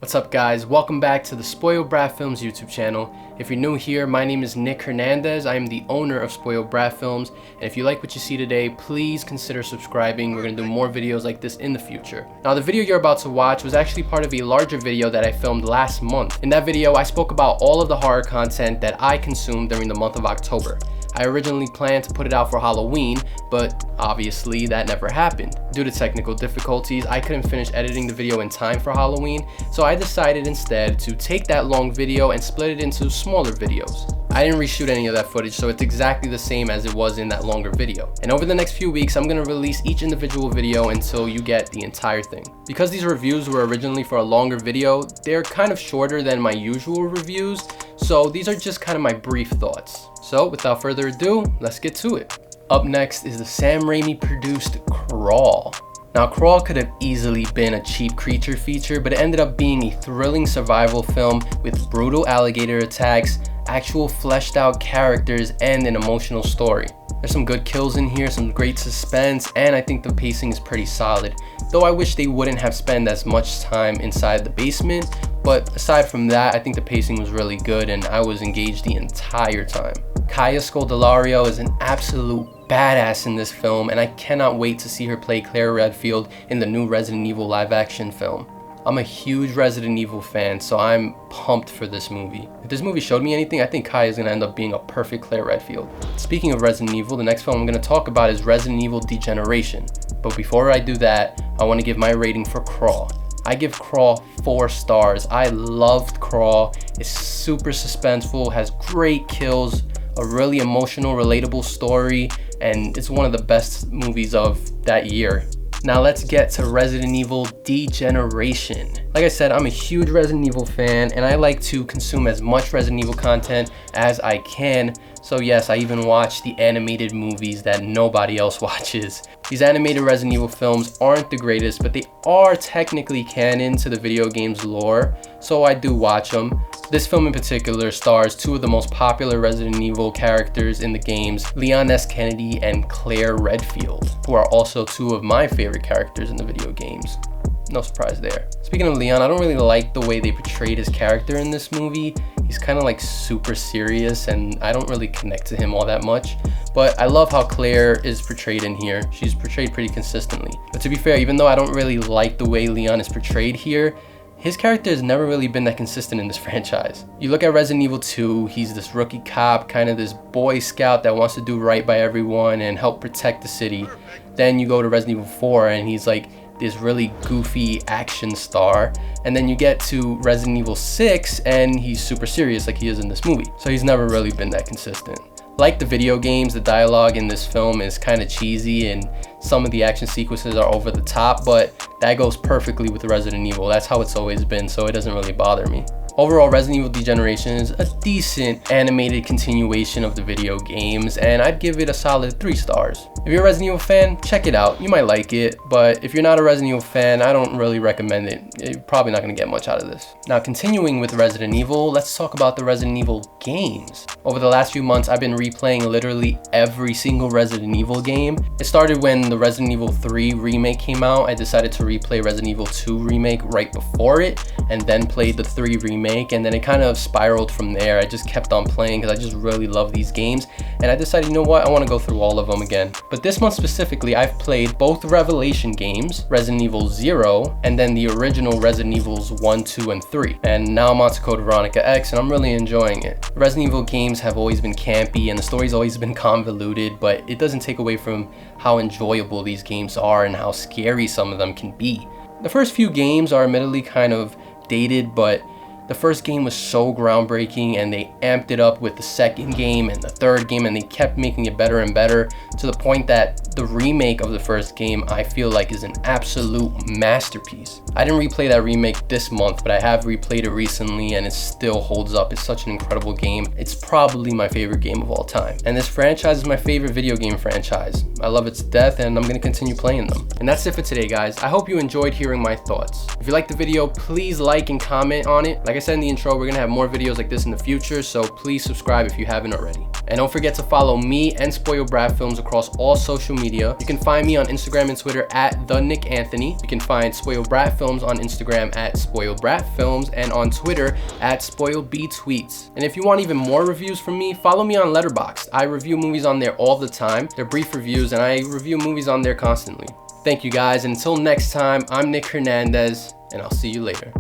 What's up guys, welcome back to the Spoiled Brat Films YouTube channel. If you're new here, my name is Nick Hernandez. I am the owner of Spoiled Brat Films, and if you like what you see today, please consider subscribing. We're going to do more videos like this in the future. Now the video you're about to watch was actually part of a larger video that I filmed last month. In that video, I spoke about all of the horror content that I consumed during the month of October. I originally planned to put it out for Halloween, but obviously that never happened. Due to technical difficulties, I couldn't finish editing the video in time for Halloween, so I decided instead to take that long video and split it into smaller videos. I didn't reshoot any of that footage, so it's exactly the same as it was in that longer video. And over the next few weeks, I'm gonna release each individual video until you get the entire thing. Because these reviews were originally for a longer video, they're kind of shorter than my usual reviews, so these are just kind of my brief thoughts. So without further ado, let's get to it. Up next is the Sam Raimi produced Crawl. Now Crawl could have easily been a cheap creature feature, but it ended up being a thrilling survival film with brutal alligator attacks, actual fleshed out characters, and an emotional story. There's some good kills in here, some great suspense, and I think the pacing is pretty solid. Though I wish they wouldn't have spent as much time inside the basement, but aside from that, I think the pacing was really good and I was engaged the entire time. Kaya Scodelario is an absolute badass in this film, and I cannot wait to see her play Claire Redfield in the new Resident Evil live action film. I'm a huge Resident Evil fan, so I'm pumped for this movie. If this movie showed me anything, I think Kaya is going to end up being a perfect Claire Redfield. Speaking of Resident Evil, the next film I'm going to talk about is Resident Evil Degeneration. But before I do that, I want to give my rating for Crawl. I give Crawl 4 stars. I loved Crawl. It's super suspenseful, has great kills, a really emotional, relatable story, and it's one of the best movies of that year. Now let's get to Resident Evil Degeneration. Like I said, I'm a huge Resident Evil fan, and I like to consume as much Resident Evil content as I can. So yes, I even watch the animated movies that nobody else watches. These animated Resident Evil films aren't the greatest, but they are technically canon to the video game's lore, so I do watch them. This film in particular stars two of the most popular Resident Evil characters in the games, Leon S. Kennedy and Claire Redfield, who are also two of my favorite characters in the video games. No surprise there. Speaking of Leon, I don't really like the way they portrayed his character in this movie. He's kind of like super serious, and I don't really connect to him all that much. But I love how Claire is portrayed in here. She's portrayed pretty consistently. But to be fair, even though I don't really like the way Leon is portrayed here, his character has never really been that consistent in this franchise. You look at Resident Evil 2, he's this rookie cop, kind of this boy scout that wants to do right by everyone and help protect the city. Then you go to Resident Evil 4 and he's like this really goofy action star. And then you get to Resident Evil 6 and he's super serious like he is in this movie. So he's never really been that consistent. Like the video games, the dialogue in this film is kind of cheesy and some of the action sequences are over the top, but that goes perfectly with Resident Evil. That's how it's always been, so it doesn't really bother me. Overall, Resident Evil Degeneration is a decent animated continuation of the video games, and I'd give it a solid 3 stars. If you're a Resident Evil fan, check it out. You might like it, but if you're not a Resident Evil fan, I don't really recommend it. You're probably not going to get much out of this. Now, continuing with Resident Evil, let's talk about the Resident Evil games. Over the last few months, I've been replaying literally every single Resident Evil game. It started when the Resident Evil 3 remake came out. I decided to replay Resident Evil 2 remake right before it, and then played the 3 remake, and then it kind of spiraled from there. I just kept on playing because I just really love these games, and I decided, you know what, I want to go through all of them again. But this month specifically, I've played both Revelation games, Resident Evil 0, and then the original Resident Evils 1, 2, and 3. And now I'm on to Code Veronica X, and I'm really enjoying it. The Resident Evil games have always been campy, and the story's always been convoluted, but it doesn't take away from how enjoyable these games are and how scary some of them can be. The first few games are admittedly kind of dated, but the first game was so groundbreaking, and they amped it up with the second game and the third game, and they kept making it better and better to the point that the remake of the first game I feel like is an absolute masterpiece. I didn't replay that remake this month, but I have replayed it recently and it still holds up. It's such an incredible game. It's probably my favorite game of all time. And this franchise is my favorite video game franchise. I love it to death, and I'm going to continue playing them. And that's it for today, guys. I hope you enjoyed hearing my thoughts. If you liked the video, please like and comment on it. Like I I said in the intro, we're gonna have more videos like this in the future, so please subscribe if you haven't already. And don't forget to follow me and Spoiled Brat Films across all social media. You can find me on Instagram and Twitter at @TheNickAnthony. You can find Spoiled Brat Films on Instagram at Spoiled Brat Films and on Twitter at SpoiledBTweets. And if you want even more reviews from me, follow me on Letterboxd. I review movies on there all the time. They're brief reviews and I review movies on there constantly. Thank you guys, and until next time, I'm Nick Hernandez, and I'll see you later.